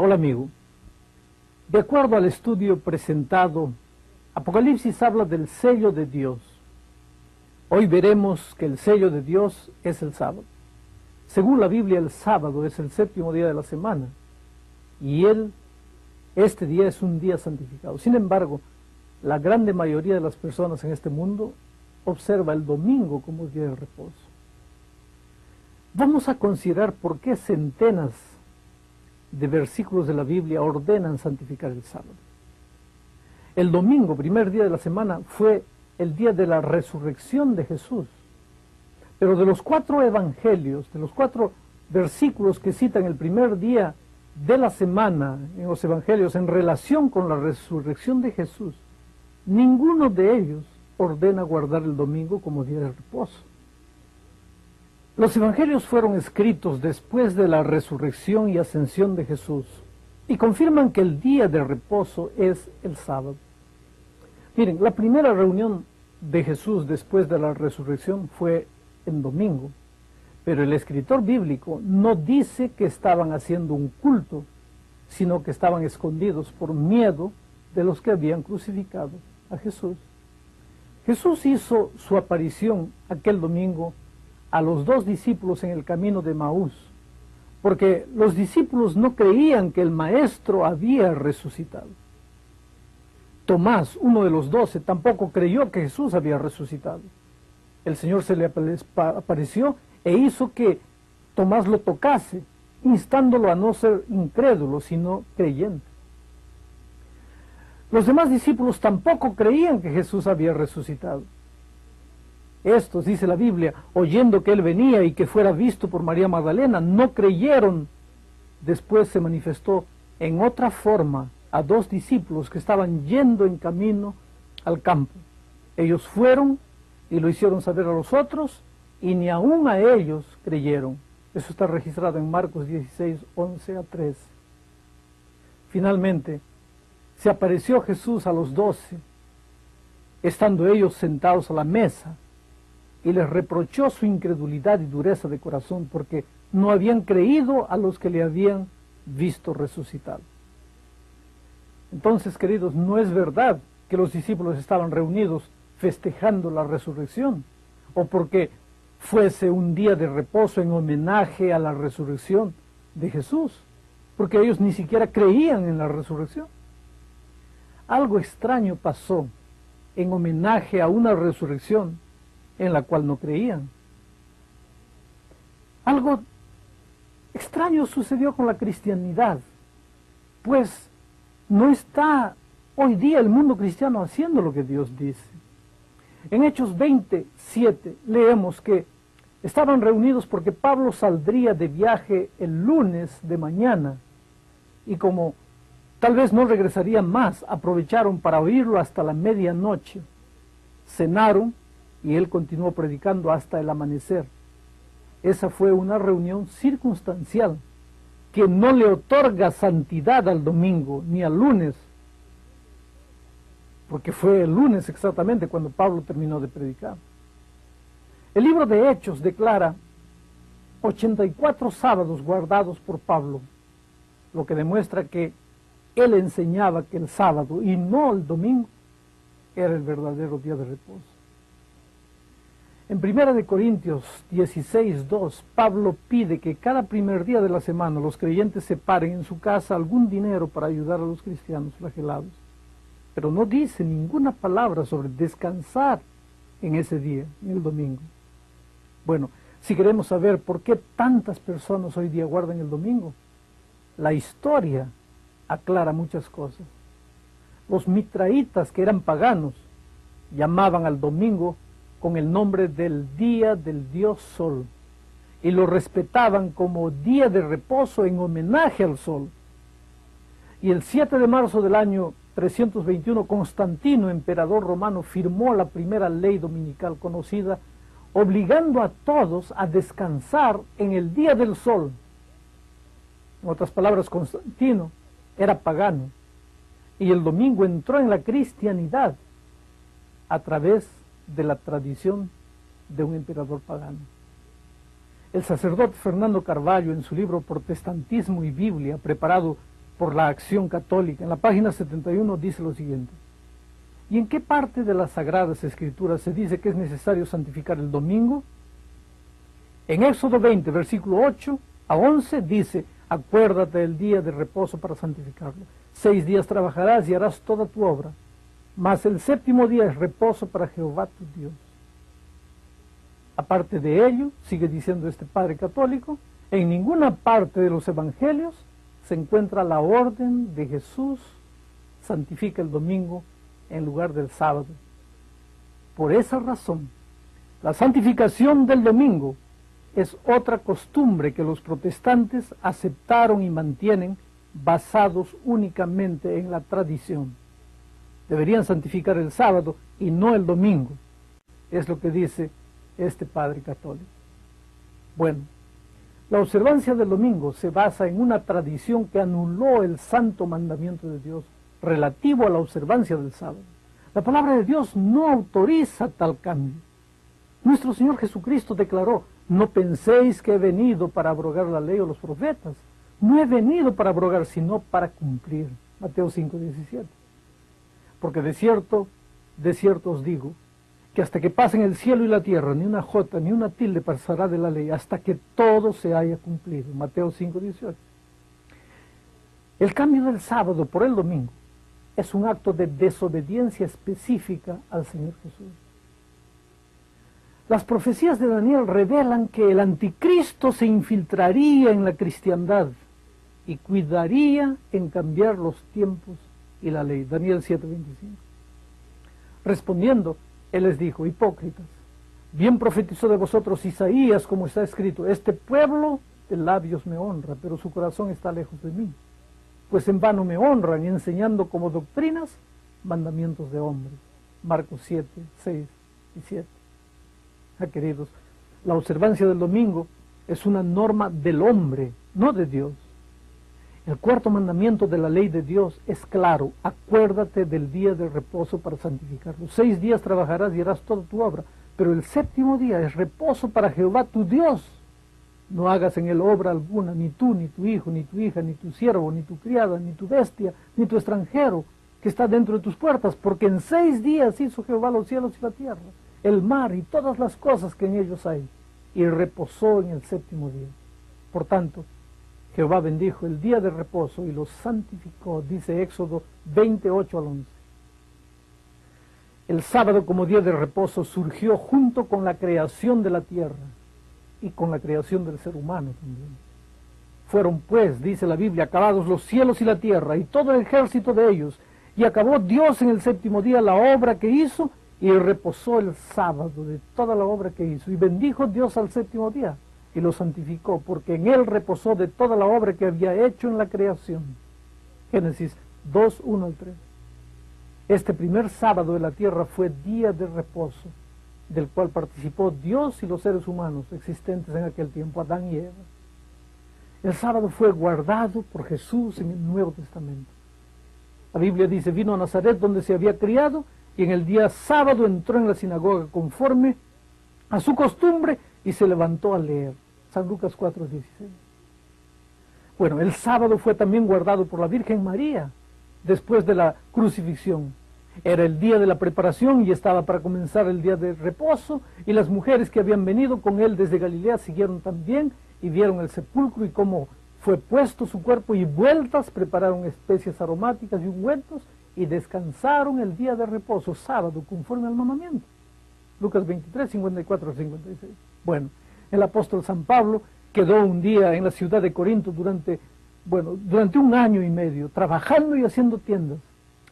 Hola amigo, de acuerdo al estudio presentado, Apocalipsis habla del sello de Dios. Hoy veremos que el sello de Dios es el sábado. Según la Biblia, el sábado es el séptimo día de la semana y este día es un día santificado. Sin embargo, la grande mayoría de las personas en este mundo observa el domingo como día de reposo. Vamos a considerar por qué centenas de versículos de la Biblia ordenan santificar el sábado. El domingo, primer día de la semana, fue el día de la resurrección de Jesús. Pero de los 4 evangelios, de los 4 versículos que citan el primer día de la semana en los evangelios en relación con la resurrección de Jesús, ninguno de ellos ordena guardar el domingo como día de reposo. Los evangelios fueron escritos después de la resurrección y ascensión de Jesús y confirman que el día de reposo es el sábado. Miren, la primera reunión de Jesús después de la resurrección fue en domingo, pero el escritor bíblico no dice que estaban haciendo un culto, sino que estaban escondidos por miedo de los que habían crucificado a Jesús. Jesús hizo su aparición aquel domingo a los 2 discípulos en el camino de Maús, porque los discípulos no creían que el Maestro había resucitado. Tomás, uno de los 12, tampoco creyó que Jesús había resucitado. El Señor se le apareció e hizo que Tomás lo tocase, instándolo a no ser incrédulo, sino creyente. Los demás discípulos tampoco creían que Jesús había resucitado. Estos, dice la Biblia, oyendo que él venía y que fuera visto por María Magdalena, no creyeron. Después se manifestó en otra forma a 2 discípulos que estaban yendo en camino al campo. Ellos fueron y lo hicieron saber a los otros, y ni aún a ellos creyeron. Eso está registrado en Marcos 16, 11 a 13. Finalmente, se apareció Jesús a los 12, estando ellos sentados a la mesa, y les reprochó su incredulidad y dureza de corazón, porque no habían creído a los que le habían visto resucitado. Entonces, queridos, no es verdad que los discípulos estaban reunidos festejando la resurrección, o porque fuese un día de reposo en homenaje a la resurrección de Jesús, porque ellos ni siquiera creían en la resurrección. Algo extraño pasó en homenaje a una resurrección en la cual no creían. Algo extraño sucedió con la cristianidad, pues no está hoy día el mundo cristiano haciendo lo que Dios dice. En Hechos 27 leemos que estaban reunidos porque Pablo saldría de viaje el lunes de mañana, y como tal vez no regresaría más, aprovecharon para oírlo hasta la medianoche. Cenaron y él continuó predicando hasta el amanecer. Esa fue una reunión circunstancial que no le otorga santidad al domingo ni al lunes, porque fue el lunes exactamente cuando Pablo terminó de predicar. El libro de Hechos declara 84 sábados guardados por Pablo, lo que demuestra que él enseñaba que el sábado y no el domingo era el verdadero día de reposo. En 1 Corintios 16, 2, Pablo pide que cada primer día de la semana los creyentes separen en su casa algún dinero para ayudar a los cristianos flagelados. Pero no dice ninguna palabra sobre descansar en ese día, en el domingo. Bueno, si queremos saber por qué tantas personas hoy día guardan el domingo, la historia aclara muchas cosas. Los mitraitas, que eran paganos, llamaban al domingo con el nombre del día del dios Sol, y lo respetaban como día de reposo en homenaje al Sol. Y el 7 de marzo del año 321, Constantino, emperador romano, firmó la primera ley dominical conocida, obligando a todos a descansar en el día del Sol. En otras palabras, Constantino era pagano, y el domingo entró en la cristianidad a través de la tradición de un emperador pagano. El sacerdote Fernando Carvalho, en su libro Protestantismo y Biblia, preparado por la Acción Católica. En la página 71 dice lo siguiente: ¿y en qué parte de las Sagradas Escrituras se dice que es necesario santificar el domingo? En Éxodo 20, versículo 8 a 11 dice: acuérdate del día de reposo para santificarlo. 6 días trabajarás y harás toda tu obra, mas el séptimo día es reposo para Jehová tu Dios. Aparte de ello, sigue diciendo este padre católico, en ninguna parte de los evangelios se encuentra la orden de Jesús: santifica el domingo en lugar del sábado. Por esa razón, la santificación del domingo es otra costumbre que los protestantes aceptaron y mantienen, basados únicamente en la tradición. Deberían santificar el sábado y no el domingo, es lo que dice este padre católico. Bueno, la observancia del domingo se basa en una tradición que anuló el santo mandamiento de Dios relativo a la observancia del sábado. La palabra de Dios no autoriza tal cambio. Nuestro Señor Jesucristo declaró: no penséis que he venido para abrogar la ley o los profetas. No he venido para abrogar, sino para cumplir. Mateo 5:17. Porque de cierto os digo, que hasta que pasen el cielo y la tierra, ni una jota ni una tilde pasará de la ley, hasta que todo se haya cumplido. Mateo 5:18. El cambio del sábado por el domingo es un acto de desobediencia específica al Señor Jesús. Las profecías de Daniel revelan que el anticristo se infiltraría en la cristiandad y cuidaría en cambiar los tiempos y la ley. Daniel 7:25. Respondiendo, él les dijo: hipócritas, bien profetizó de vosotros Isaías, como está escrito: este pueblo de labios me honra, pero su corazón está lejos de mí. Pues en vano me honran, enseñando como doctrinas mandamientos de hombres. Marcos 7:6 y 7. Queridos, la observancia del domingo es una norma del hombre, no de Dios. El cuarto mandamiento de la ley de Dios es claro: acuérdate del día de reposo para santificarlo. 6 días trabajarás y harás toda tu obra, pero el séptimo día es reposo para Jehová tu Dios. No hagas en él obra alguna, ni tú, ni tu hijo, ni tu hija, ni tu siervo, ni tu criada, ni tu bestia, ni tu extranjero que está dentro de tus puertas, porque en 6 días hizo Jehová los cielos y la tierra, el mar y todas las cosas que en ellos hay, y reposó en el séptimo día. Por tanto, Jehová bendijo el día de reposo y lo santificó, dice Éxodo 28 al 11. El sábado como día de reposo surgió junto con la creación de la tierra y con la creación del ser humano también. Fueron pues, dice la Biblia, acabados los cielos y la tierra y todo el ejército de ellos, y acabó Dios en el séptimo día la obra que hizo, y reposó el sábado de toda la obra que hizo. Y bendijo Dios al séptimo día y lo santificó, porque en él reposó de toda la obra que había hecho en la creación. Génesis 2, 1 al 3. Este primer sábado de la tierra fue día de reposo, del cual participó Dios y los seres humanos existentes en aquel tiempo, Adán y Eva. El sábado fue guardado por Jesús en el Nuevo Testamento. La Biblia dice: vino a Nazaret, donde se había criado, y en el día sábado entró en la sinagoga conforme a su costumbre y se levantó a leer. San Lucas 4:16. Bueno, el sábado fue también guardado por la Virgen María después de la crucifixión. Era el día de la preparación y estaba para comenzar el día de reposo, y las mujeres que habían venido con él desde Galilea siguieron también y vieron el sepulcro y cómo fue puesto su cuerpo, y vueltas prepararon especias aromáticas y ungüentos y descansaron el día de reposo, sábado, conforme al mandamiento. Lucas 23, 54 al 56. Bueno, el apóstol San Pablo quedó un día en la ciudad de Corinto durante 1 año y medio, trabajando y haciendo tiendas.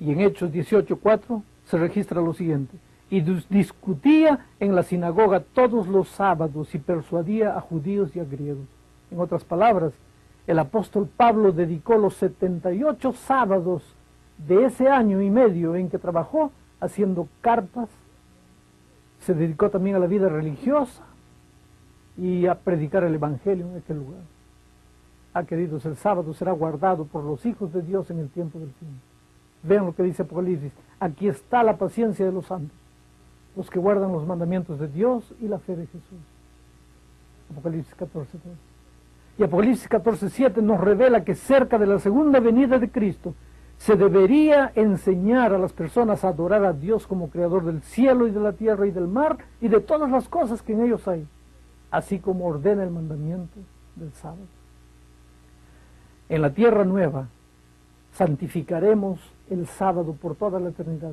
Y en Hechos 18:4 se registra lo siguiente: y discutía en la sinagoga todos los sábados y persuadía a judíos y a griegos. En otras palabras, el apóstol Pablo dedicó los 78 sábados de ese año y medio en que trabajó haciendo cartas. Se dedicó también a la vida religiosa y a predicar el evangelio en aquel lugar. Queridos, el sábado será guardado por los hijos de Dios en el tiempo del fin. Vean lo que dice Apocalipsis: aquí está la paciencia de los santos, los que guardan los mandamientos de Dios y la fe de Jesús. Apocalipsis 14:3. Y Apocalipsis 14:7 nos revela que cerca de la segunda venida de Cristo se debería enseñar a las personas a adorar a Dios como creador del cielo y de la tierra y del mar y de todas las cosas que en ellos hay, así como ordena el mandamiento del sábado. En la tierra nueva santificaremos el sábado por toda la eternidad.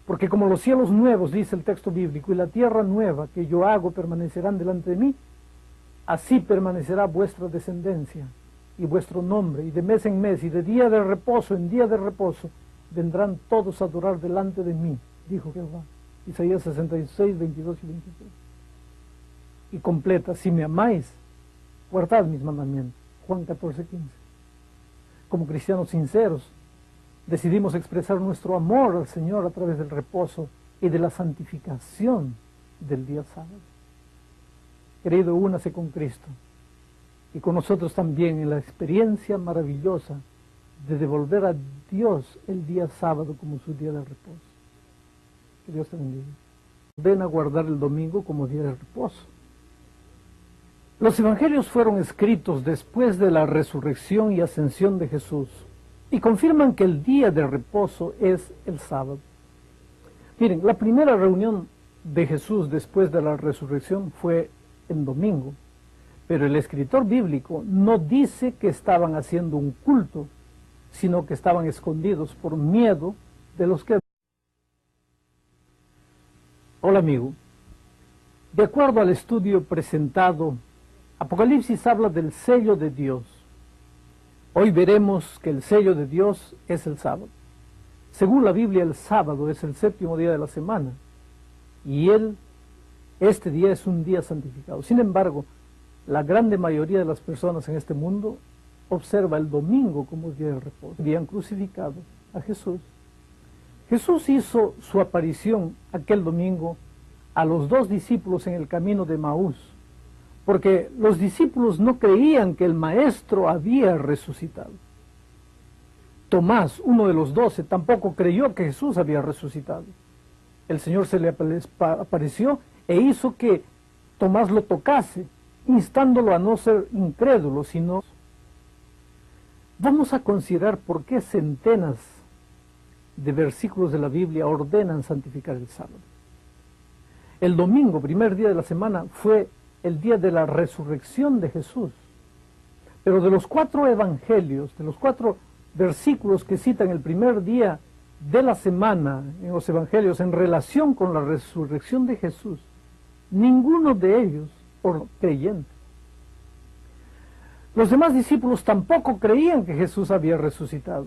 Porque como los cielos nuevos, dice el texto bíblico, y la tierra nueva que yo hago permanecerán delante de mí, así permanecerá vuestra descendencia y vuestro nombre, y de mes en mes, y de día de reposo en día de reposo, vendrán todos a adorar delante de mí, dijo Jehová. Isaías 66, 22 y 23. Y completa, si me amáis, guardad mis mandamientos. Juan 14, 15. Como cristianos sinceros, decidimos expresar nuestro amor al Señor a través del reposo y de la santificación del día sábado. Querido, únase con Cristo y con nosotros también en la experiencia maravillosa de devolver a Dios el día sábado como su día de reposo. Que Dios te bendiga. Ven a guardar el domingo como día de reposo. Los evangelios fueron escritos después de la resurrección y ascensión de Jesús y confirman que el día de reposo es el sábado. Miren, la primera reunión de Jesús después de la resurrección fue en domingo, pero el escritor bíblico no dice que estaban haciendo un culto, sino que estaban escondidos por miedo de los que... Hola amigo, de acuerdo al estudio presentado, Apocalipsis habla del sello de Dios. Hoy veremos que el sello de Dios es el sábado. Según la Biblia, el sábado es el séptimo día de la semana y este día es un día santificado. Sin embargo, la grande mayoría de las personas en este mundo observa el domingo como día de reposo. Habían crucificado a Jesús. Jesús hizo su aparición aquel domingo a los 2 discípulos en el camino de Maús, porque los discípulos no creían que el Maestro había resucitado. Tomás, uno de los 12, tampoco creyó que Jesús había resucitado. El Señor se le apareció e hizo que Tomás lo tocase, instándolo a no ser incrédulo, sino... Vamos a considerar por qué centenas de versículos de la Biblia ordenan santificar el sábado. El domingo, primer día de la semana, fue el día de la resurrección de Jesús. Pero de los 4 evangelios, de los 4 versículos que citan el primer día de la semana en los evangelios en relación con la resurrección de Jesús, ninguno de ellos por creyente. Los demás discípulos tampoco creían que Jesús había resucitado.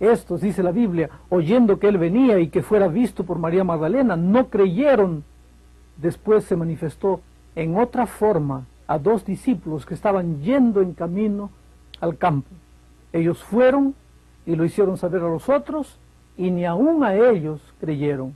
Estos, dice la Biblia, oyendo que él venía y que fuera visto por María Magdalena, no creyeron. Después se manifestó en otra forma a 2 discípulos que estaban yendo en camino al campo. Ellos fueron y lo hicieron saber a los otros, y ni aún a ellos creyeron.